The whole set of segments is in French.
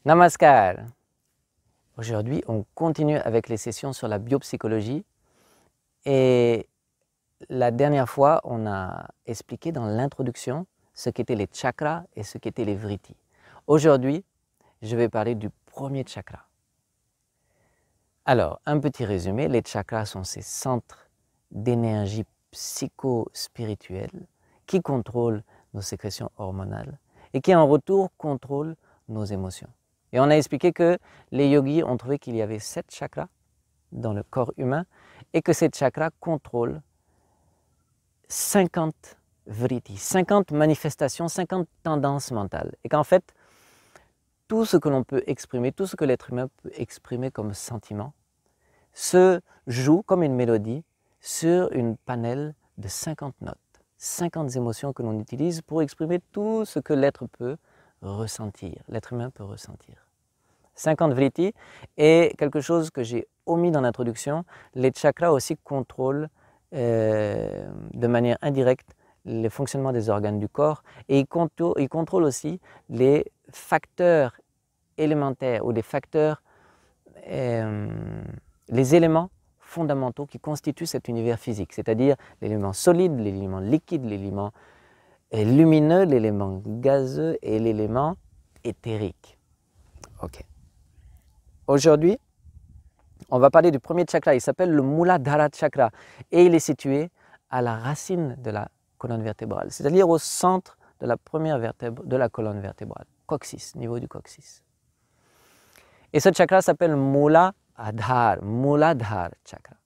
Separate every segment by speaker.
Speaker 1: Namaskar. Aujourd'hui, on continue avec les sessions sur la biopsychologie. Et la dernière fois, on a expliqué dans l'introduction ce qu'étaient les chakras et ce qu'étaient les vrittis. Aujourd'hui, je vais parler du premier chakra. Alors, un petit résumé, les chakras sont ces centres d'énergie psycho-spirituelle qui contrôlent nos sécrétions hormonales et qui en retour contrôlent nos émotions. Et on a expliqué que les yogis ont trouvé qu'il y avait 7 chakras dans le corps humain et que ces chakras contrôlent 50 vrittis, 50 manifestations, 50 tendances mentales. Et qu'en fait, tout ce que l'on peut exprimer, tout ce que l'être humain peut exprimer comme sentiment, se joue comme une mélodie sur une panel de 50 notes, 50 émotions que l'on utilise pour exprimer tout ce que l'être peut ressentir, l'être humain peut ressentir. 50 vrittis et quelque chose que j'ai omis dans l'introduction, les chakras aussi contrôlent de manière indirecte le fonctionnement des organes du corps et ils contrôlent aussi les facteurs élémentaires ou les facteurs, les éléments fondamentaux qui constituent cet univers physique, c'est-à-dire l'élément solide, l'élément liquide, l'élément lumineux, l'élément gazeux et l'élément éthérique. Ok. Aujourd'hui, on va parler du premier chakra, il s'appelle le Muladhara chakra et il est situé à la racine de la colonne vertébrale, c'est-à-dire au centre de la première vertèbre de la colonne vertébrale, coccyx, niveau du coccyx. Et ce chakra s'appelle Muladhara chakra.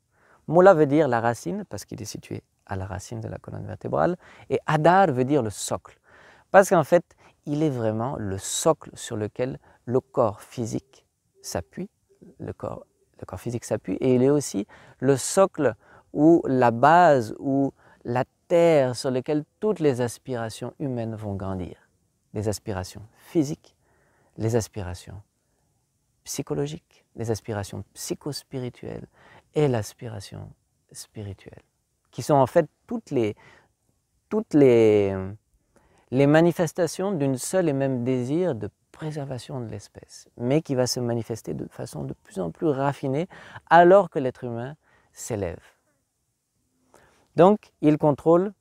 Speaker 1: Mula veut dire la racine parce qu'il est situé à la racine de la colonne vertébrale et Adhar veut dire le socle parce qu'en fait, il est vraiment le socle sur lequel le corps physique s'appuie, le corps physique s'appuie et il est aussi le socle ou la base ou la terre sur laquelle toutes les aspirations humaines vont grandir. Les aspirations physiques, les aspirations psychologiques, les aspirations psychospirituelles et l'aspiration spirituelle, qui sont en fait toutes les manifestations d'une seule et même désir de préservation de l'espèce, mais qui va se manifester de façon de plus en plus raffinée alors que l'être humain s'élève. Donc, il contrôle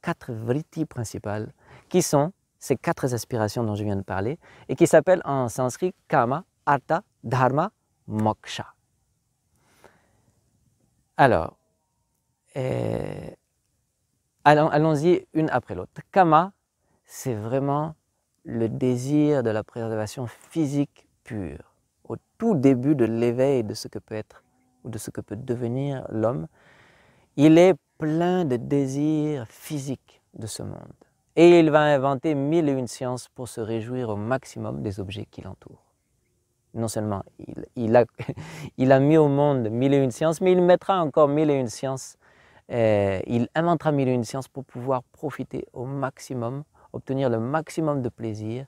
Speaker 1: 4 vrittis principales, qui sont ces 4 aspirations dont je viens de parler, et qui s'appellent en sanskrit Kama, Artha, Dharma, Moksha. Alors, allons-y une après l'autre. Kama, c'est vraiment le désir de la préservation physique pure. Au tout début de l'éveil de ce que peut être ou de ce que peut devenir l'homme, il est plein de désirs physiques de ce monde. Et il va inventer 1001 sciences pour se réjouir au maximum des objets qui l'entourent. Non seulement il a mis au monde 1001 sciences, mais il mettra encore 1001 sciences. Il inventera 1001 sciences pour pouvoir profiter au maximum, obtenir le maximum de plaisir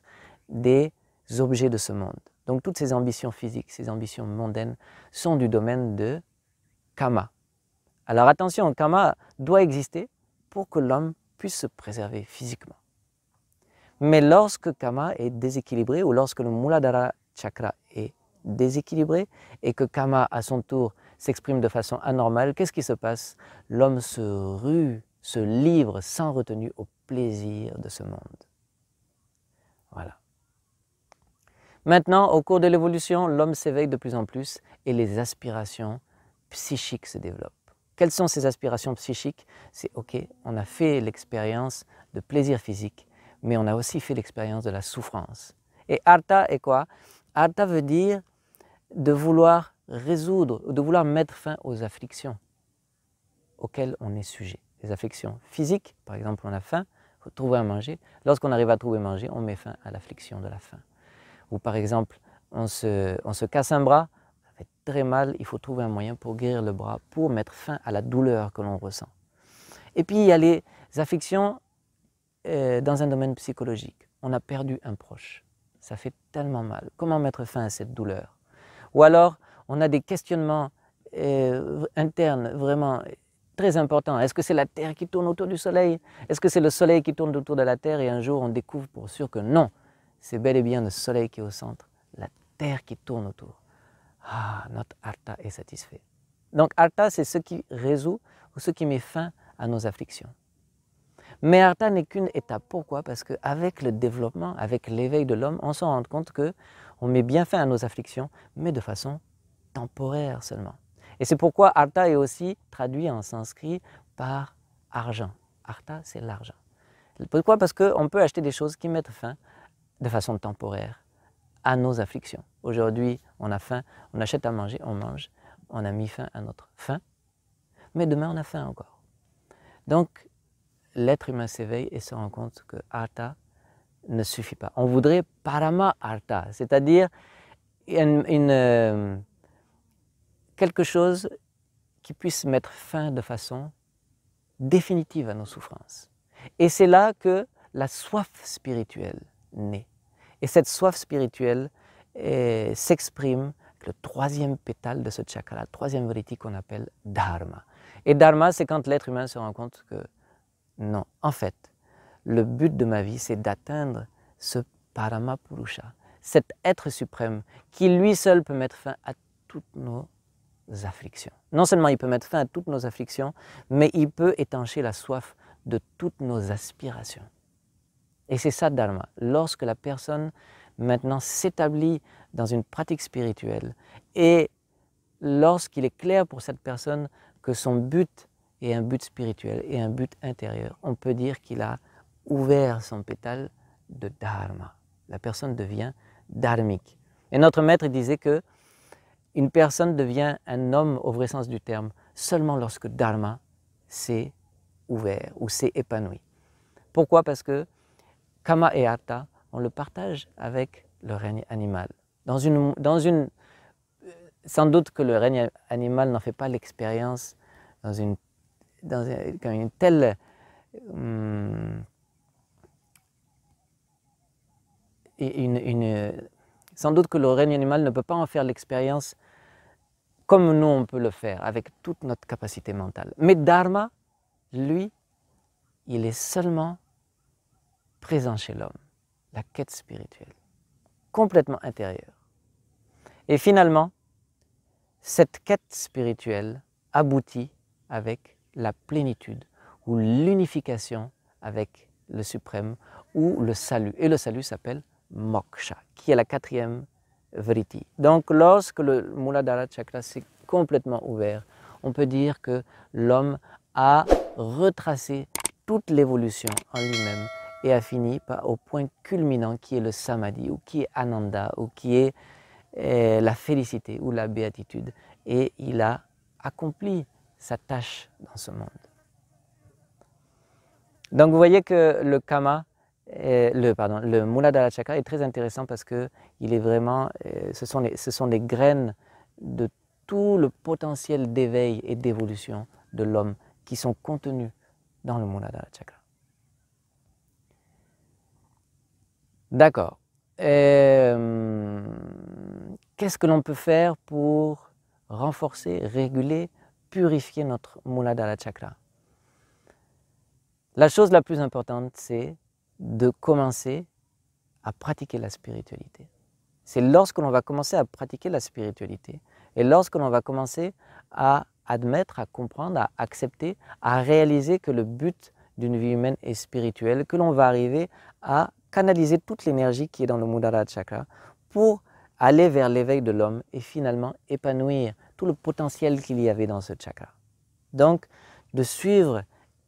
Speaker 1: des objets de ce monde. Donc toutes ces ambitions physiques, ces ambitions mondaines sont du domaine de Kama. Alors attention, Kama doit exister pour que l'homme puisse se préserver physiquement. Mais lorsque Kama est déséquilibré ou lorsque le Muladhara chakra est déséquilibré et que Kama à son tour s'exprime de façon anormale, qu'est-ce qui se passe? L'homme se rue, se livre sans retenue au plaisir de ce monde. Voilà. Maintenant, au cours de l'évolution, l'homme s'éveille de plus en plus et les aspirations psychiques se développent. Quelles sont ces aspirations psychiques? C'est ok, on a fait l'expérience de plaisir physique, mais on a aussi fait l'expérience de la souffrance. Et Artha est quoi? Artha veut dire de vouloir résoudre, de vouloir mettre fin aux afflictions auxquelles on est sujet. Les afflictions physiques, par exemple, on a faim, il faut trouver à manger. Lorsqu'on arrive à trouver à manger, on met fin à l'affliction de la faim. Ou par exemple, on se casse un bras, ça fait très mal, il faut trouver un moyen pour guérir le bras, pour mettre fin à la douleur que l'on ressent. Et puis il y a les afflictions dans un domaine psychologique. On a perdu un proche, ça fait tellement mal. Comment mettre fin à cette douleur? Ou alors, on a des questionnements internes vraiment très importants. Est-ce que c'est la Terre qui tourne autour du Soleil? Est-ce que c'est le Soleil qui tourne autour de la Terre? Et un jour, on découvre pour sûr que non, c'est bel et bien le Soleil qui est au centre, la terre qui tourne autour. Ah, notre Artha est satisfait. Donc Artha, c'est ce qui résout ou ce qui met fin à nos afflictions. Mais Artha n'est qu'une étape. Pourquoi? Parce qu'avec le développement, avec l'éveil de l'homme, on se rend compte qu'on met bien fin à nos afflictions, mais de façon temporaire seulement. Et c'est pourquoi Artha est aussi traduit en sanskrit par argent. Artha, c'est l'argent. Pourquoi? Parce qu'on peut acheter des choses qui mettent fin de façon temporaire à nos afflictions. Aujourd'hui, on a faim, on achète à manger, on mange, on a mis fin à notre faim, mais demain on a faim encore. Donc, l'être humain s'éveille et se rend compte que Artha ne suffit pas. On voudrait Parama Artha, c'est-à-dire quelque chose qui puisse mettre fin de façon définitive à nos souffrances. Et c'est là que la soif spirituelle naît. Et cette soif spirituelle s'exprime avec le troisième pétale de ce chakra, la troisième vritti qu'on appelle Dharma. Et Dharma, c'est quand l'être humain se rend compte que non, en fait, le but de ma vie, c'est d'atteindre ce Parama Purusha, cet être suprême qui lui seul peut mettre fin à toutes nos afflictions. Non seulement il peut mettre fin à toutes nos afflictions, mais il peut étancher la soif de toutes nos aspirations. Et c'est ça Dharma. Lorsque la personne maintenant s'établit dans une pratique spirituelle et lorsqu'il est clair pour cette personne que son but est un but spirituel et un but intérieur, on peut dire qu'il a ouvert son pétale de Dharma. La personne devient dharmique. Et notre maître disait que une personne devient un homme au vrai sens du terme seulement lorsque Dharma s'est ouvert ou s'est épanoui. Pourquoi? Parce que Kama et Artha, on le partage avec le règne animal. Sans doute que le règne animal n'en fait pas l'expérience dans une telle sans doute que le règne animal ne peut pas en faire l'expérience comme nous on peut le faire, avec toute notre capacité mentale. Mais Dharma, lui, il est seulement présent chez l'homme, la quête spirituelle, complètement intérieure. Et finalement, cette quête spirituelle aboutit avec la plénitude ou l'unification avec le suprême ou le salut. Et le salut s'appelle moksha, qui est la quatrième vritti. Donc lorsque le Muladhara Chakra s'est complètement ouvert, on peut dire que l'homme a retracé toute l'évolution en lui-même et a fini au point culminant qui est le samadhi ou qui est ananda ou qui est la félicité ou la béatitude. Et il a accompli sa tâche dans ce monde. Donc vous voyez que le Kama, le Muladhara Chakra est très intéressant parce que il est vraiment, ce sont les graines de tout le potentiel d'éveil et d'évolution de l'homme qui sont contenus dans le Muladhara Chakra. D'accord. Qu'est-ce que l'on peut faire pour renforcer, réguler, purifier notre Muladhara Chakra? La chose la plus importante, c'est de commencer à pratiquer la spiritualité. C'est lorsque l'on va commencer à pratiquer la spiritualité et lorsque l'on va commencer à admettre, à comprendre, à accepter, à réaliser que le but d'une vie humaine est spirituel, que l'on va arriver à canaliser toute l'énergie qui est dans le Muladhara Chakra pour aller vers l'éveil de l'homme et finalement épanouir tout le potentiel qu'il y avait dans ce chakra. Donc, de suivre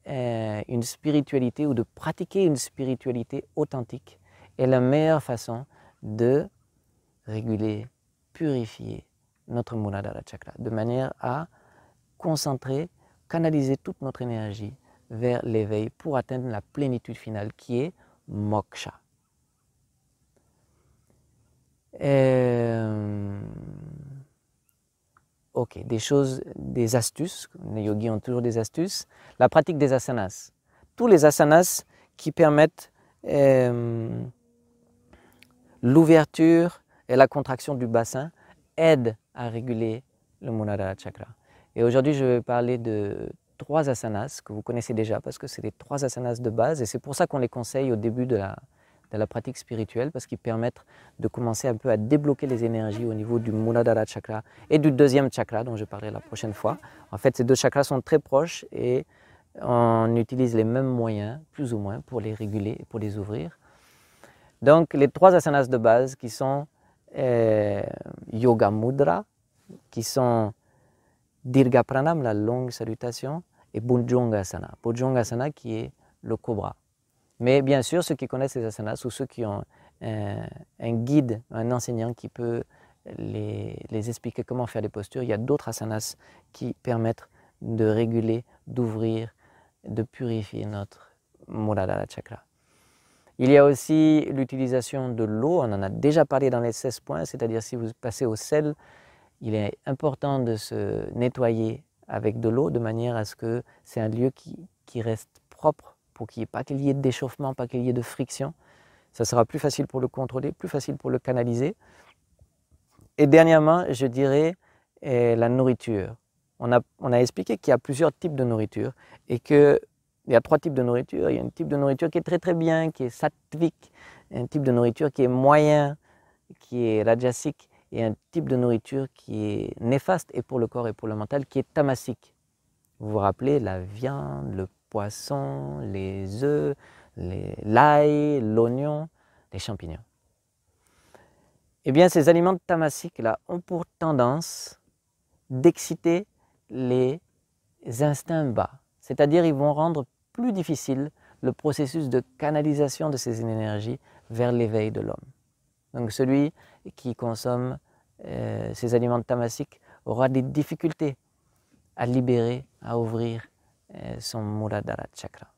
Speaker 1: une spiritualité ou de pratiquer une spiritualité authentique est la meilleure façon de réguler, purifier notre Muladhara Chakra, de manière à concentrer, canaliser toute notre énergie vers l'éveil pour atteindre la plénitude finale qui est moksha. Ok, des astuces, les yogis ont toujours des astuces. La pratique des asanas. Tous les asanas qui permettent l'ouverture et la contraction du bassin aident à réguler le Muladhara Chakra. Et aujourd'hui, je vais parler de 3 asanas que vous connaissez déjà parce que c'est les 3 asanas de base et c'est pour ça qu'on les conseille au début de de la pratique spirituelle parce qu'ils permettent de commencer un peu à débloquer les énergies au niveau du Muladhara chakra et du deuxième chakra dont je parlerai la prochaine fois. En fait, ces deux chakras sont très proches et on utilise les mêmes moyens, plus ou moins, pour les réguler et pour les ouvrir. Donc, les 3 asanas de base qui sont Yoga Mudra, qui sont Dirga Pranam, la longue salutation, et Bhujangasana. Bhujangasana qui est le cobra. Mais bien sûr, ceux qui connaissent les asanas ou ceux qui ont un guide, un enseignant qui peut les expliquer comment faire les postures, il y a d'autres asanas qui permettent de réguler, d'ouvrir, de purifier notre Muladhara chakra. Il y a aussi l'utilisation de l'eau, on en a déjà parlé dans les 16 points, c'est-à-dire si vous passez au sel, il est important de se nettoyer avec de l'eau de manière à ce que c'est un lieu qui reste propre pour qu'il n'y ait pas qu'il y ait d'échauffement, pas qu'il y ait de friction. Ça sera plus facile pour le contrôler, plus facile pour le canaliser. Et dernièrement, je dirais la nourriture. On a expliqué qu'il y a plusieurs types de nourriture et qu'il y a 3 types de nourriture. Il y a un type de nourriture qui est très très bien, qui est sattvique, un type de nourriture qui est moyen, qui est rajasique, et un type de nourriture qui est néfaste et pour le corps et pour le mental, qui est tamasique. Vous vous rappelez la viande, le poisson, les œufs, l'ail, l'oignon, les champignons. Eh bien, ces aliments tamasiques-là ont pour tendance d'exciter les instincts bas. C'est-à-dire, ils vont rendre plus difficile le processus de canalisation de ces énergies vers l'éveil de l'homme. Donc celui qui consomme ces aliments tamasiques aura des difficultés à libérer, à ouvrir son Muladhara chakra.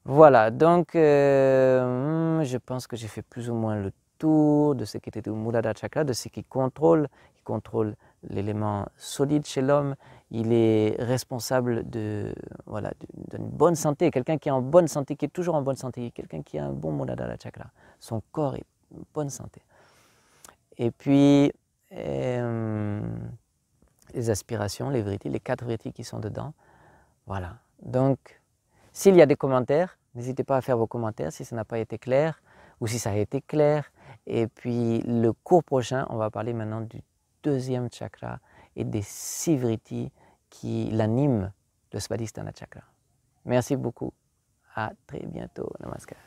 Speaker 1: Voilà, donc je pense que j'ai fait plus ou moins le tour de ce qui était le Muladhara chakra, de ce qui contrôle l'élément solide chez l'homme. Il est responsable d'une bonne santé, quelqu'un qui est en bonne santé, qui est toujours en bonne santé, quelqu'un qui a un bon Muladhara chakra. Son corps est en bonne santé. Et puis, les aspirations, les vritis, les 4 vritis qui sont dedans. Voilà. Donc, s'il y a des commentaires, n'hésitez pas à faire vos commentaires si ça n'a pas été clair ou si ça a été clair. Et puis, le cours prochain, on va parler maintenant du deuxième chakra et des 6 vritis qui l'animent, le Svadhisthana chakra. Merci beaucoup. À très bientôt. Namaskar.